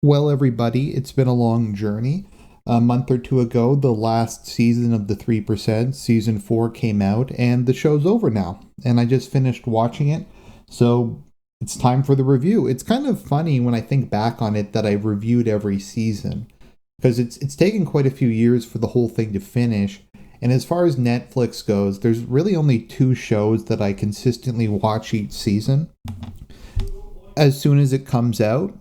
Well, everybody, it's been a long journey. A month or two ago, the last season of the 3%, season 4, came out, and the show's over now. And I just finished watching it, so it's time for the review. It's kind of funny when I think back on it that I've reviewed every season, because it's taken quite a few years for the whole thing to finish. And as far as Netflix goes, there's really only two shows that I consistently watch each season as soon as it comes out.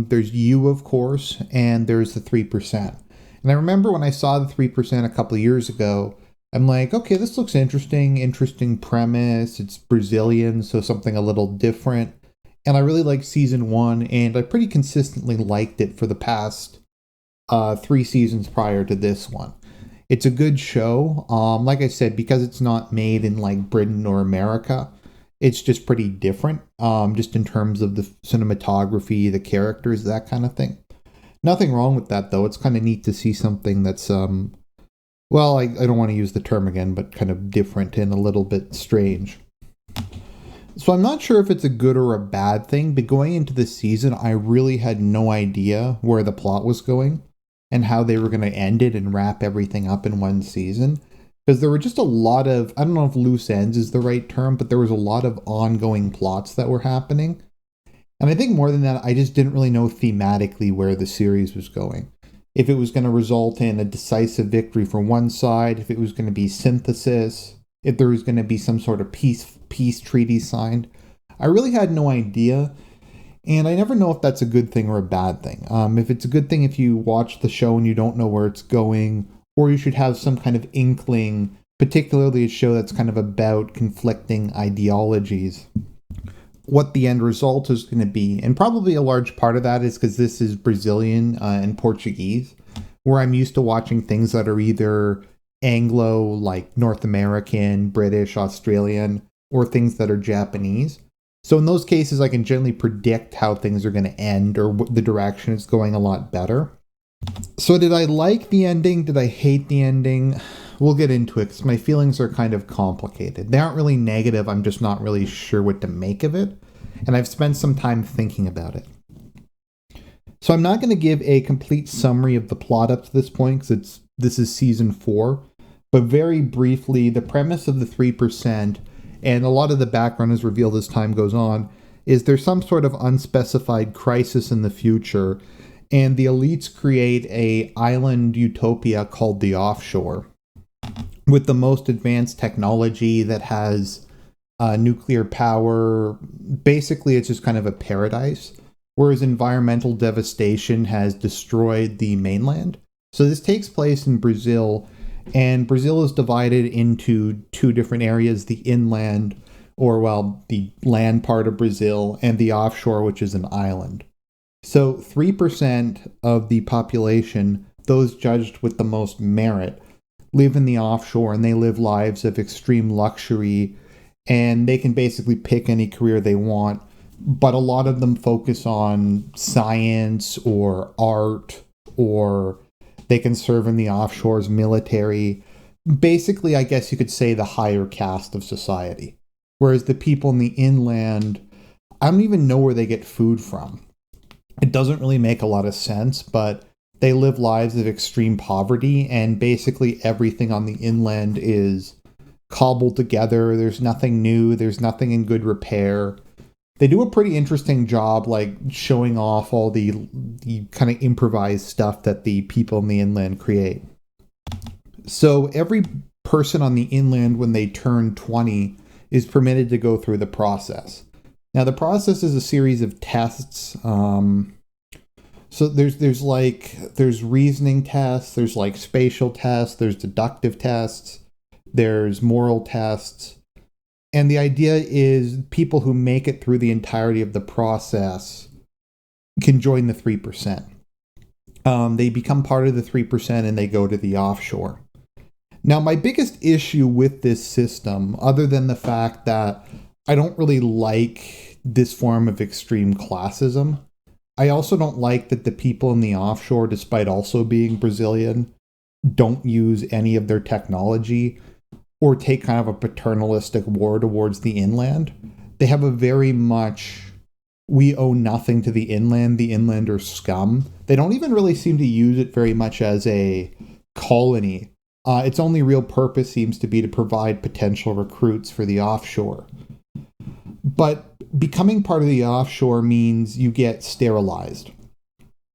There's You, of course, and there's the 3%. And I remember when I saw the 3% a couple of years ago, I'm like, okay, this looks interesting premise. It's Brazilian, so something a little different. And I really liked season 1, and I pretty consistently liked it for the past 3 seasons prior to this one. It's a good show. Like I said, because it's not made in like Britain or America, it's just pretty different, just in terms of the cinematography, the characters, that kind of thing. Nothing wrong with that, though. It's kind of neat to see something that's, well, I don't want to use the term again, but kind of different and a little bit strange. So I'm not sure if it's a good or a bad thing, but going into the season, I really had no idea where the plot was going and how they were going to end it and wrap everything up in one season. Because there were just a lot of, I don't know if loose ends is the right term, but there was a lot of ongoing plots that were happening. And I think more than that, I just didn't really know thematically where the series was going. If it was going to result in a decisive victory for one side, if it was going to be synthesis, if there was going to be some sort of peace treaty signed. I really had no idea. And I never know if that's a good thing or a bad thing. If it's a good thing if you watch the show and you don't know where it's going, or you should have some kind of inkling, particularly a show that's kind of about conflicting ideologies, what the end result is going to be. And probably a large part of that is because this is Brazilian and Portuguese, where I'm used to watching things that are either Anglo, like North American, British, Australian, or things that are Japanese. So in those cases, I can generally predict how things are going to end or what the direction it's going a lot better. So did I like the ending? Did I hate the ending? We'll get into it because my feelings are kind of complicated. They aren't really negative. I'm just not really sure what to make of it. And I've spent some time thinking about it. So I'm not going to give a complete summary of the plot up to this point because this is season 4. But very briefly, the premise of the 3%, and a lot of the background is revealed as time goes on, is there's some sort of unspecified crisis in the future, and the elites create a island utopia called the Offshore, with the most advanced technology that has nuclear power. Basically, it's just kind of a paradise, whereas environmental devastation has destroyed the mainland. So this takes place in Brazil, and Brazil is divided into two different areas, the inland, or well, the land part of Brazil, and the offshore, which is an island. So 3% of the population, those judged with the most merit, live in the offshore, and they live lives of extreme luxury, and they can basically pick any career they want, but a lot of them focus on science or art, or they can serve in the offshore's military. Basically, I guess you could say the higher caste of society. Whereas the people in the inland, I don't even know where they get food from. It doesn't really make a lot of sense, but they live lives of extreme poverty, and basically everything on the inland is cobbled together. There's nothing new. There's nothing in good repair. They do a pretty interesting job, like showing off all the kind of improvised stuff that the people in the inland create. So every person on the inland, when they turn 20, is permitted to go through the process. Now, the process is a series of tests. So there's reasoning tests, there's like spatial tests, there's deductive tests, there's moral tests. And the idea is people who make it through the entirety of the process can join the 3%. They become part of the 3% and they go to the offshore. Now, my biggest issue with this system, other than the fact that I don't really like this form of extreme classism, I also don't like that the people in the offshore, despite also being Brazilian, don't use any of their technology or take kind of a paternalistic war towards the inland. They have a very much we owe nothing to the inland. The inland are scum. They don't even really seem to use it very much as a colony. Its only real purpose seems to be to provide potential recruits for the offshore. But becoming part of the offshore means you get sterilized.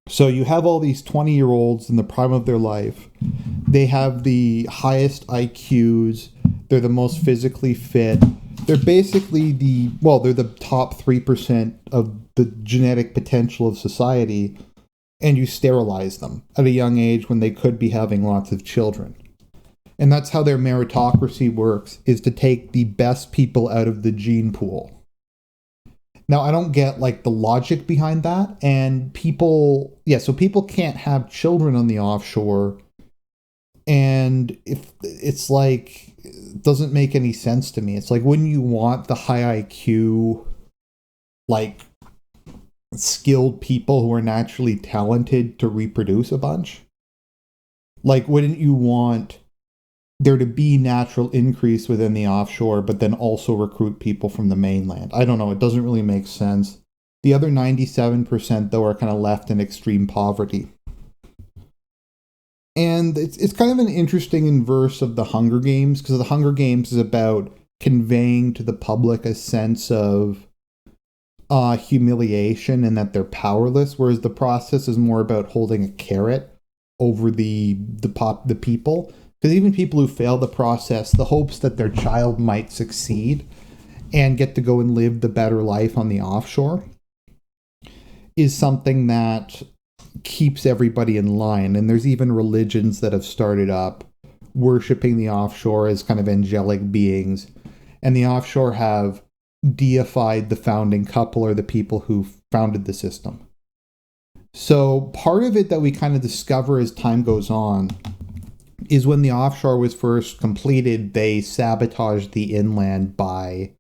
So you have all these 20-year-olds in the prime of their life. They have the highest IQs. They're the most physically fit. They're basically they're the top 3% of the genetic potential of society, and you sterilize them at a young age when they could be having lots of children. And that's how their meritocracy works, is to take the best people out of the gene pool. Now, I don't get the logic behind that, and people can't have children on the offshore, and if it's it doesn't make any sense to me. It's wouldn't you want the high IQ, skilled people who are naturally talented to reproduce a bunch? Wouldn't you want there to be natural increase within the offshore, but then also recruit people from the mainland? I don't know. It doesn't really make sense. The other 97%, though, are kind of left in extreme poverty. And it's kind of an interesting inverse of the Hunger Games, because the Hunger Games is about conveying to the public a sense of humiliation and that they're powerless, whereas the process is more about holding a carrot over the people. Because even people who fail the process, the hopes that their child might succeed and get to go and live the better life on the offshore is something that keeps everybody in line. And there's even religions that have started up worshipping the offshore as kind of angelic beings. And the offshore have deified the founding couple or the people who founded the system. So part of it that we kind of discover as time goes on is when the offshore was first completed, they sabotaged the inland by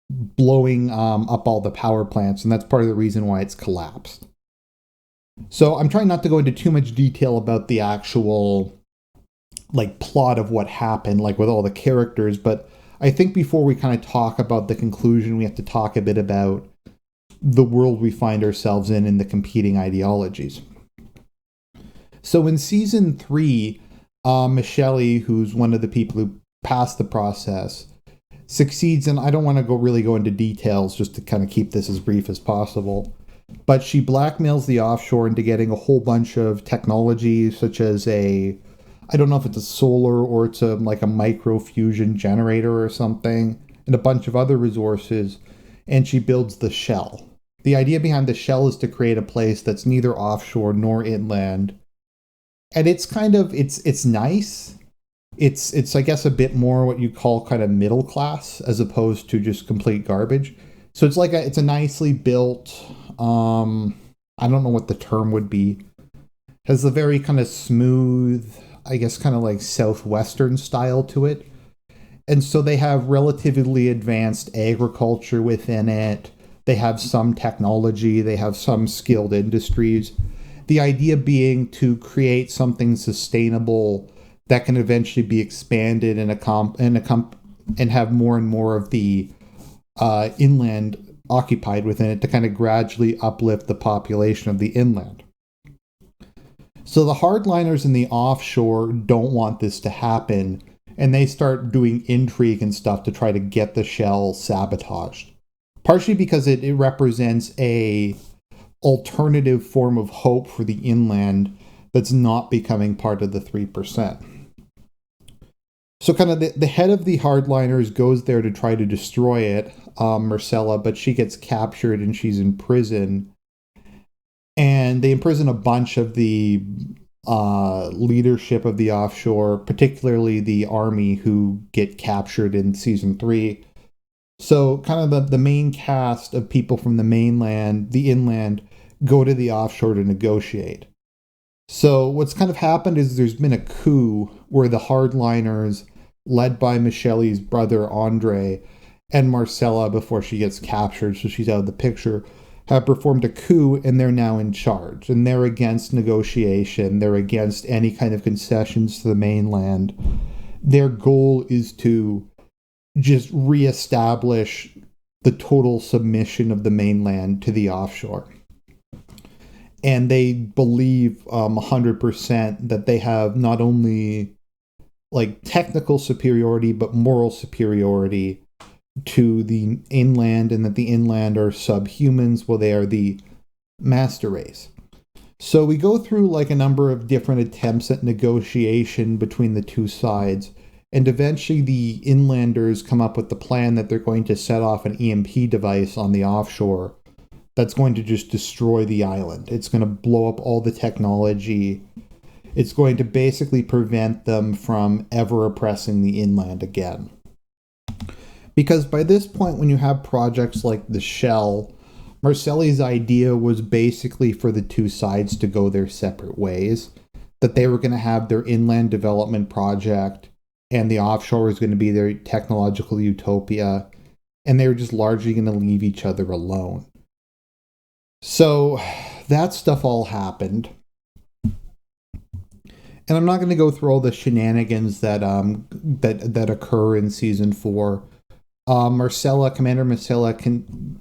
blowing up all the power plants, and that's part of the reason why it's collapsed. So I'm trying not to go into too much detail about the actual plot of what happened, with all the characters, but I think before we kind of talk about the conclusion, we have to talk a bit about the world we find ourselves in and the competing ideologies. So in season 3, Michelle, who's one of the people who passed the process, succeeds, and I don't want to really go into details just to kind of keep this as brief as possible, but she blackmails the offshore into getting a whole bunch of technology, such as I don't know if it's a solar or it's a microfusion generator or something, and a bunch of other resources, and she builds the shell. The idea behind the shell is to create a place that's neither offshore nor inland. And it's kind of, it's nice. It's I guess a bit more what you call kind of middle class as opposed to just complete garbage. So it's it's a nicely built, I don't know what the term would be. Has a very kind of smooth, I guess kind of southwestern style to it. And so they have relatively advanced agriculture within it. They have some technology. They have some skilled industries. The idea being to create something sustainable that can eventually be expanded and have more and more of the inland occupied within it to kind of gradually uplift the population of the inland. So the hardliners in the offshore don't want this to happen, and they start doing intrigue and stuff to try to get the shell sabotaged. Partially because it represents a alternative form of hope for the inland that's not becoming part of the 3%. So kind of the head of the hardliners goes there to try to destroy it, Marcella, but she gets captured and she's in prison. And they imprison a bunch of the leadership of the offshore, particularly the army, who get captured in season 3. So kind of the main cast of people from the mainland, the inland, go to the offshore to negotiate. So what's kind of happened is there's been a coup where the hardliners, led by Michelle's brother Andre and Marcella before she gets captured, so she's out of the picture, have performed a coup, and they're now in charge. And they're against negotiation. They're against any kind of concessions to the mainland. Their goal is to just reestablish the total submission of the mainland to the offshore. And they believe 100% that they have not only like technical superiority, but moral superiority to the inland, and that the inland are subhumans while they are the master race. So we go through like a number of different attempts at negotiation between the two sides, and eventually the inlanders come up with the plan that they're going to set off an EMP device on the offshore that's going to just destroy the island. It's going to blow up all the technology. It's going to basically prevent them from ever oppressing the inland again. Because by this point, when you have projects like the Shell, Marcelli's idea was basically for the two sides to go their separate ways. That they were going to have their inland development project, and the offshore was going to be their technological utopia, and they were just largely going to leave each other alone. So that stuff all happened. And I'm not going to go through all the shenanigans that occur in season 4. Commander Marcella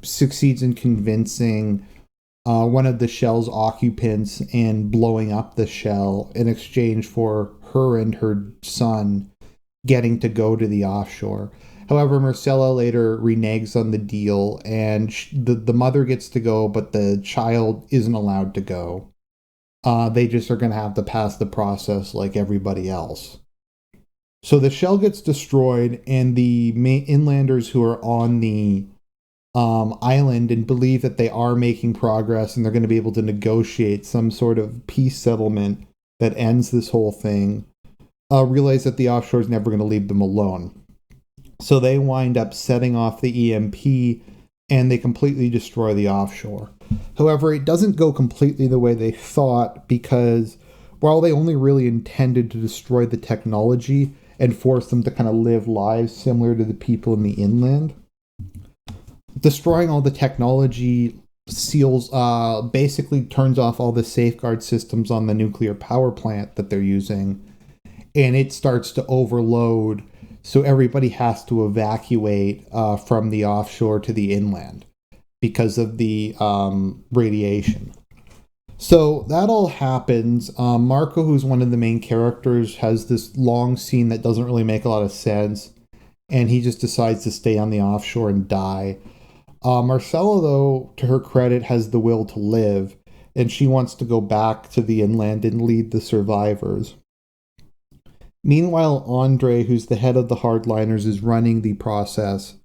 succeeds in convincing one of the Shell's occupants and blowing up the Shell in exchange for her and her son getting to go to the offshore. However, Marcella later reneges on the deal, and the mother gets to go, but the child isn't allowed to go. They just are going to have to pass the process like everybody else. So the Shell gets destroyed, and the inlanders who are on the island and believe that they are making progress and they're going to be able to negotiate some sort of peace settlement that ends this whole thing, realize that the offshore is never going to leave them alone. So they wind up setting off the EMP, and they completely destroy the offshore. However, it doesn't go completely the way they thought, because while they only really intended to destroy the technology and force them to kind of live lives similar to the people in the inland, destroying all the technology basically turns off all the safeguard systems on the nuclear power plant that they're using, and it starts to overload. So everybody has to evacuate from the offshore to the inland because of the radiation. So that all happens. Marco, who's one of the main characters, has this long scene that doesn't really make a lot of sense, and he just decides to stay on the offshore and die. Marcella, though, to her credit, has the will to live, and she wants to go back to the inland and lead the survivors. Meanwhile, Andre, who's the head of the hardliners, is running the process,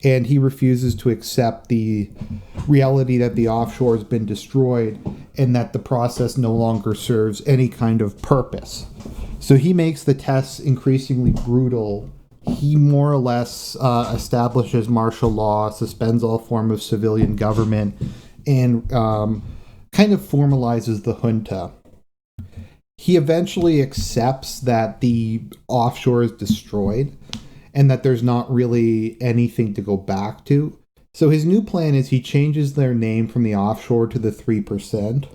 and he refuses to accept the reality that the offshore has been destroyed and that the process no longer serves any kind of purpose. So he makes the tests increasingly brutal. He more or less establishes martial law, suspends all form of civilian government, and kind of formalizes the junta. He eventually accepts that the offshore is destroyed and that there's not really anything to go back to. So his new plan is he changes their name from the offshore to the 3%.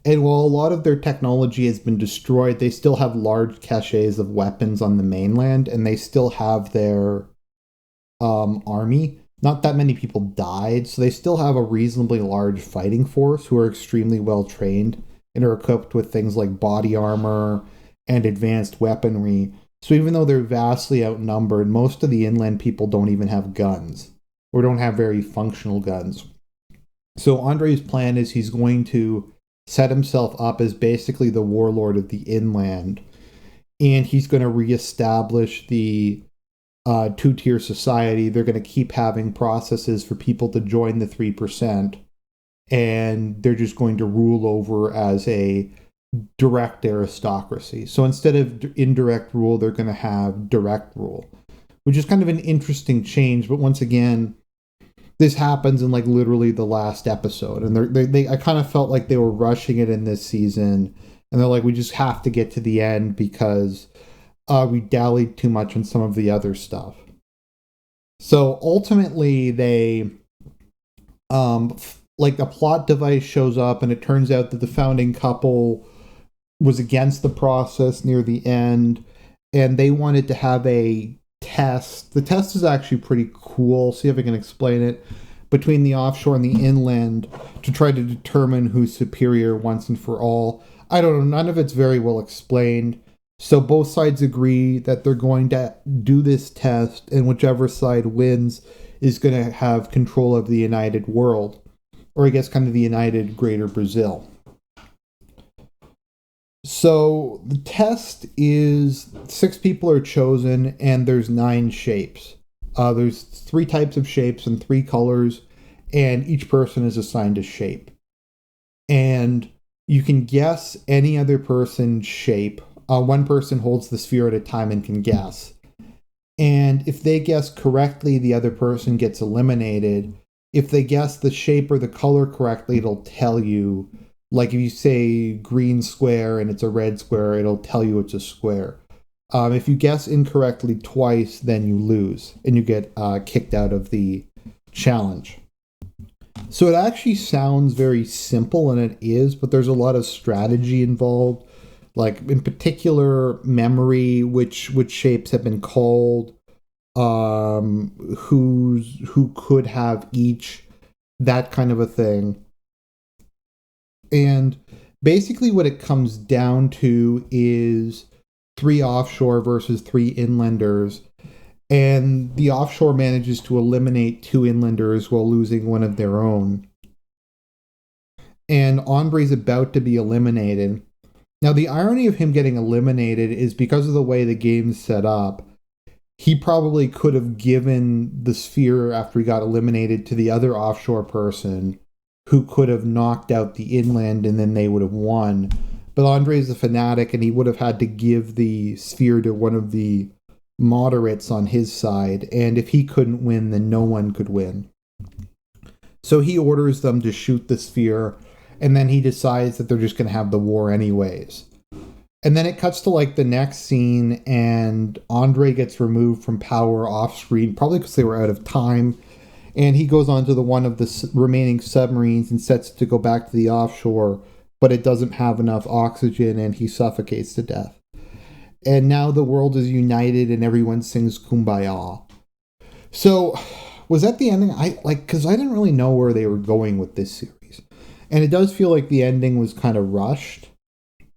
And while a lot of their technology has been destroyed, they still have large caches of weapons on the mainland, and they still have their army. Not that many people died, so they still have a reasonably large fighting force who are extremely well trained and are equipped with things like body armor and advanced weaponry. So even though they're vastly outnumbered, most of the inland people don't even have guns, or don't have very functional guns. So Andre's plan is he's going to set himself up as basically the warlord of the inland, and he's going to reestablish the two-tier society. They're going to keep having processes for people to join the 3%, and they're just going to rule over as a direct aristocracy. So instead of indirect rule, they're going to have direct rule, which is kind of an interesting change. But once again, this happens in like literally the last episode, and I kind of felt like they were rushing it in this season, and they're like, we just have to get to the end because we dallied too much on some of the other stuff. So ultimately, they like a plot device shows up, and it turns out that the founding couple was against the process near the end, and they wanted to have a test. The test is actually pretty cool. See if I can explain it. Between the offshore and the inland to try to determine who's superior once and for all. I don't know. None of it's very well explained. So both sides agree that they're going to do this test, and whichever side wins is going to have control of the united world, or I guess kind of the united Greater Brazil. So the test is 6 people are chosen, and there's 9 shapes. There's 3 types of shapes and 3 colors, and each person is assigned a shape. And you can guess any other person's shape. One person holds the sphere at a time and can guess. And if they guess correctly, the other person gets eliminated. If they guess the shape or the color correctly, it'll tell you. Like if you say green square and it's a red square, it'll tell you it's a square. If you guess incorrectly twice, then you lose and you get kicked out of the challenge. So it actually sounds very simple, and it is, but there's a lot of strategy involved. Like in particular, memory, which shapes have been called, who could have each, that kind of a thing. And basically what it comes down to is 3 offshore versus 3 inlanders. And the offshore manages to eliminate 2 inlanders while losing one of their own. And Andre's about to be eliminated. Now, the irony of him getting eliminated is because of the way the game's set up, he probably could have given the sphere after he got eliminated to the other offshore person, who could have knocked out the inland, and then they would have won. But Andre's a fanatic, and he would have had to give the sphere to one of the moderates on his side, and if he couldn't win, then no one could win. So he orders them to shoot the sphere, and then he decides that they're just going to have the war anyways. And then it cuts to like the next scene, and Andre gets removed from power off screen, probably because they were out of time. And he goes on to the one of the remaining submarines and sets it to go back to the offshore, but it doesn't have enough oxygen and he suffocates to death. And now the world is united and everyone sings Kumbaya. So, was that the ending? Because I didn't really know where they were going with this series. And it does feel like the ending was kind of rushed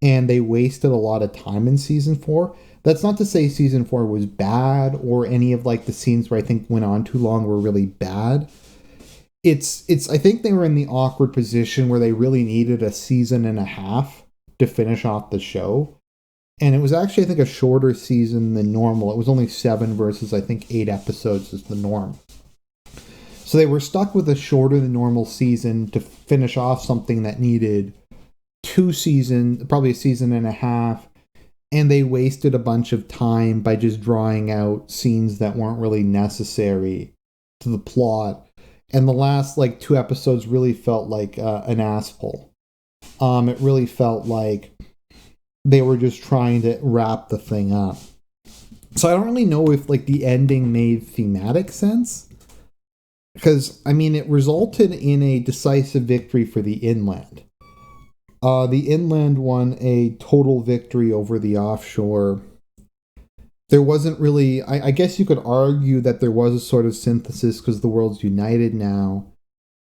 and they wasted a lot of time in season 4. That's not to say season 4 was bad or any of like the scenes where I think went on too long were really bad. It's I think they were in the awkward position where they really needed a season and a half to finish off the show. And it was actually, I think, a shorter season than normal. It was only 7 versus, I think, 8 episodes is the norm. So they were stuck with a shorter than normal season to finish off something that needed 2 seasons, probably a season and a half. And they wasted a bunch of time by just drawing out scenes that weren't really necessary to the plot. And the last, 2 episodes really felt like an ass pull. It really felt like they were just trying to wrap the thing up. So I don't really know if, the ending made thematic sense. Because, it resulted in a decisive victory for the inland. The inland won a total victory over the offshore. There wasn't really... I guess you could argue that there was a sort of synthesis because the world's united now.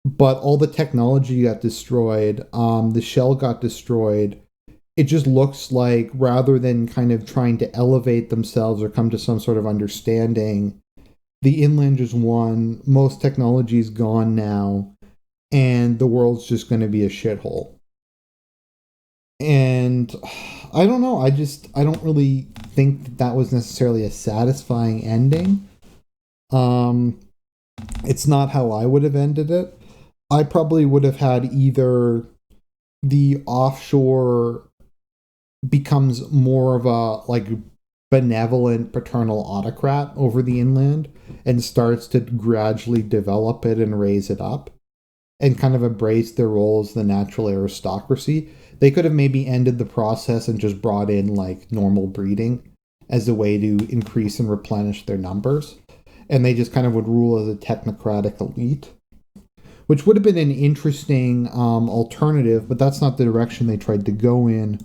But all the technology got destroyed. The shell got destroyed. It just looks like rather than kind of trying to elevate themselves or come to some sort of understanding, the inland just won. Most technology's gone now. And the world's just going to be a shithole. And I don't know. I don't really think that was necessarily a satisfying ending. It's not how I would have ended it. I probably would have had either the offshore becomes more of a benevolent paternal autocrat over the inland and starts to gradually develop it and raise it up and kind of embrace their role as the natural aristocracy. They could have maybe ended the process and just brought in normal breeding as a way to increase and replenish their numbers. And they just kind of would rule as a technocratic elite, which would have been an interesting alternative, but that's not the direction they tried to go in.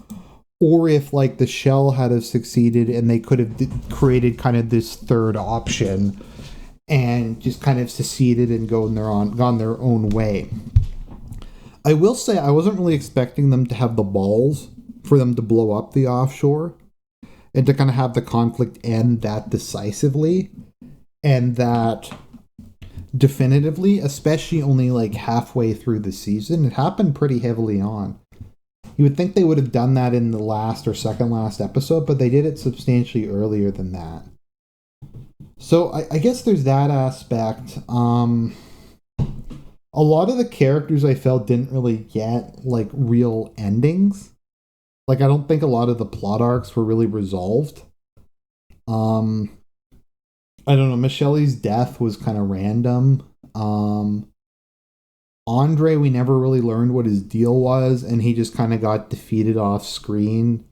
or if like the shell had have succeeded and they could have created kind of this third option and just kind of seceded and gone their own way. I will say I wasn't really expecting them to have the balls for them to blow up the offshore and to kind of have the conflict end that decisively and that definitively, especially only like halfway through the season. It happened pretty heavily on. You would think they would have done that in the last or second last episode, but they did it substantially earlier than that. So I guess there's that aspect. A lot of the characters I felt didn't really get like real endings. Like I don't think a lot of the plot arcs were really resolved. I don't know. Michelle's death was kind of random. Andre, we never really learned what his deal was, and he just kind of got defeated off screen.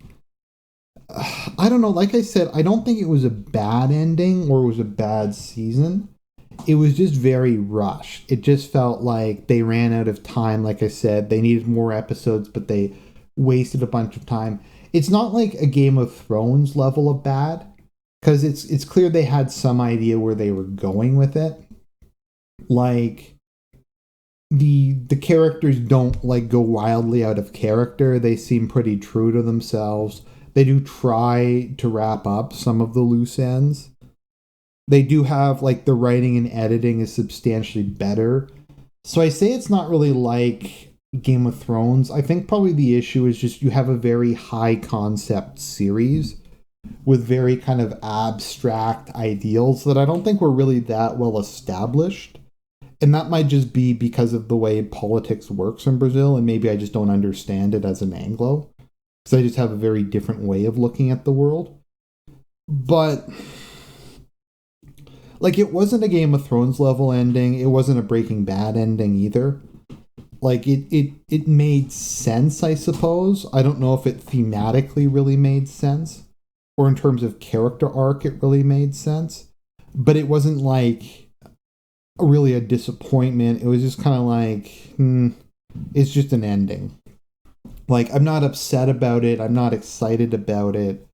I don't know. Like I said, I don't think it was a bad ending or it was a bad season. It was just very rushed. It just felt like they ran out of time. Like I said, they needed more episodes, but they wasted a bunch of time. It's not like a Game of Thrones level of bad, because it's clear they had some idea where they were going with it. Like the characters don't like go wildly out of character. They seem pretty true to themselves. They do try to wrap up some of the loose ends. They do have like the writing and editing is substantially better. So I say it's not really like Game of Thrones. I think probably the issue is just you have a very high concept series with very kind of abstract ideals that I don't think were really that well established. And that might just be because of the way politics works in Brazil, and maybe I just don't understand it as an Anglo, because I just have a very different way of looking at the world. But like, it wasn't a Game of Thrones level ending. It wasn't a Breaking Bad ending either. Like, it made sense, I suppose. I don't know if it thematically really made sense, or in terms of character arc, it really made sense. But it wasn't like really a disappointment. It was just kind of like, it's just an ending. Like, I'm not upset about it. I'm not excited about it.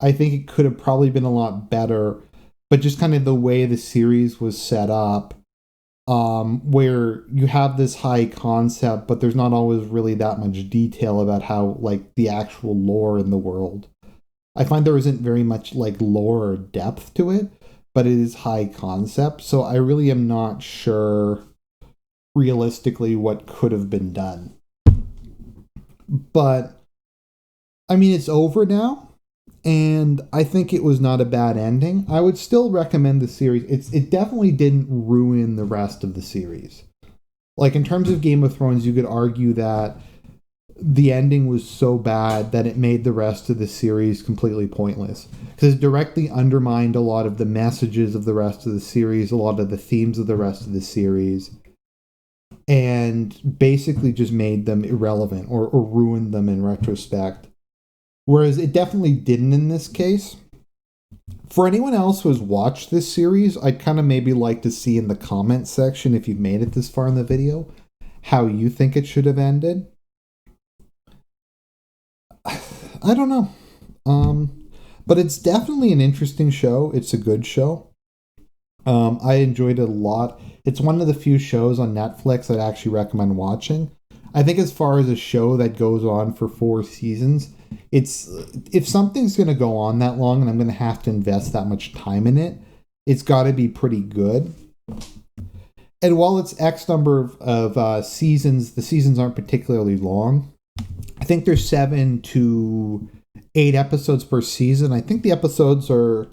I think it could have probably been a lot better, but just kind of the way the series was set up, where you have this high concept, but there's not always really that much detail about how, like, the actual lore in the world. I find there isn't very much, like, lore or depth to it, but it is high concept, so I really am not sure realistically what could have been done. But I mean, it's over now, and I think it was not a bad ending. I would still recommend the series. It definitely didn't ruin the rest of the series. Like, in terms of Game of Thrones, you could argue that the ending was so bad that it made the rest of the series completely pointless, because it directly undermined a lot of the messages of the rest of the series, a lot of the themes of the rest of the series, and basically just made them irrelevant or ruined them in retrospect. Whereas it definitely didn't in this case. For anyone else who has watched this series, I'd kind of maybe like to see in the comment section, if you've made it this far in the video, how you think it should have ended. I don't know. But it's definitely an interesting show. It's a good show. I enjoyed it a lot. It's one of the few shows on Netflix I'd actually recommend watching. I think as far as a show that goes on for 4 seasons, it's, if something's going to go on that long and I'm going to have to invest that much time in it, it's got to be pretty good. And while it's X number of seasons, the seasons aren't particularly long. I think there's 7 to 8 episodes per season. I think the episodes are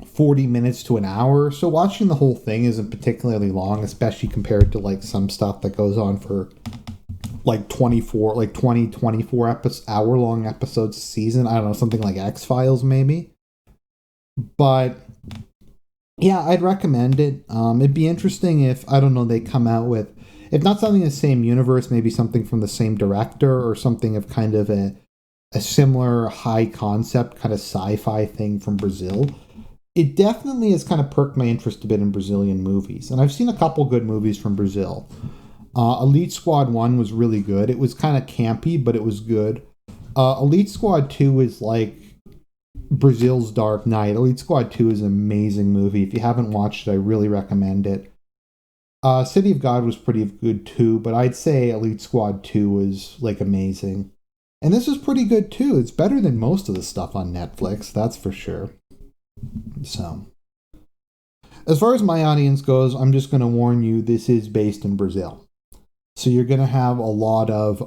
40 minutes to an hour. So watching the whole thing isn't particularly long, especially compared to like some stuff that goes on for like 20, 24 hour long episodes a season. I don't know, something like X-Files maybe. But yeah, I'd recommend it. It'd be interesting if, I don't know, they come out with, if not something in the same universe, maybe something from the same director or something of kind of a similar high concept kind of sci-fi thing from Brazil. It definitely has kind of perked my interest a bit in Brazilian movies. And I've seen a couple good movies from Brazil. Elite Squad 1 was really good. It was kind of campy, but it was good. Elite Squad 2 is like Brazil's Dark Knight. Elite Squad 2 is an amazing movie. If you haven't watched it, I really recommend it. City of God was pretty good too, but I'd say Elite Squad 2 is like amazing. And this is pretty good too. It's better than most of the stuff on Netflix, that's for sure. So, as far as my audience goes, I'm just going to warn you this is based in Brazil. So you're going to have a lot of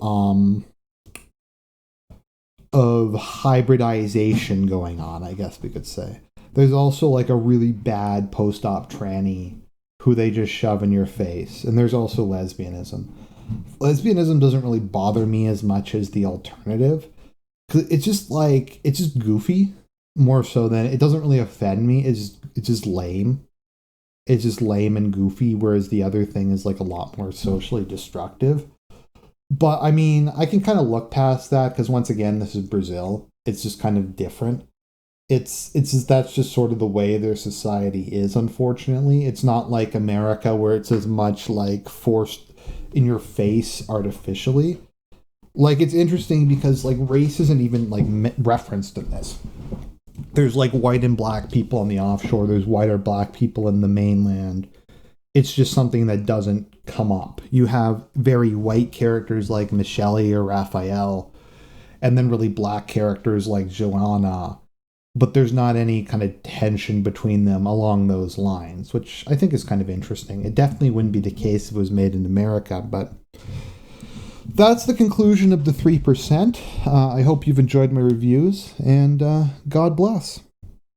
hybridization going on, I guess we could say. There's also like a really bad post-op tranny who they just shove in your face. And there's also lesbianism. Lesbianism doesn't really bother me as much as the alternative. 'Cause it's just goofy more so than it doesn't really offend me. It's just lame. It's just lame and goofy, whereas the other thing is like a lot more socially destructive. But I mean, I can kind of look past that because once again, this is Brazil. It's just kind of different. It's just that's just sort of the way their society is. Unfortunately, it's not like America where it's as much like forced in your face artificially. Like it's interesting because like race isn't even like referenced in this. There's like white and black people on the offshore. There's white or black people in the mainland. It's just something that doesn't come up. You have very white characters like Michelle or Raphael, and then really black characters like Joanna, but there's not any kind of tension between them along those lines, which I think is kind of interesting. It definitely wouldn't be the case if it was made in America, but that's the conclusion of the 3%. I hope you've enjoyed my reviews, and God bless.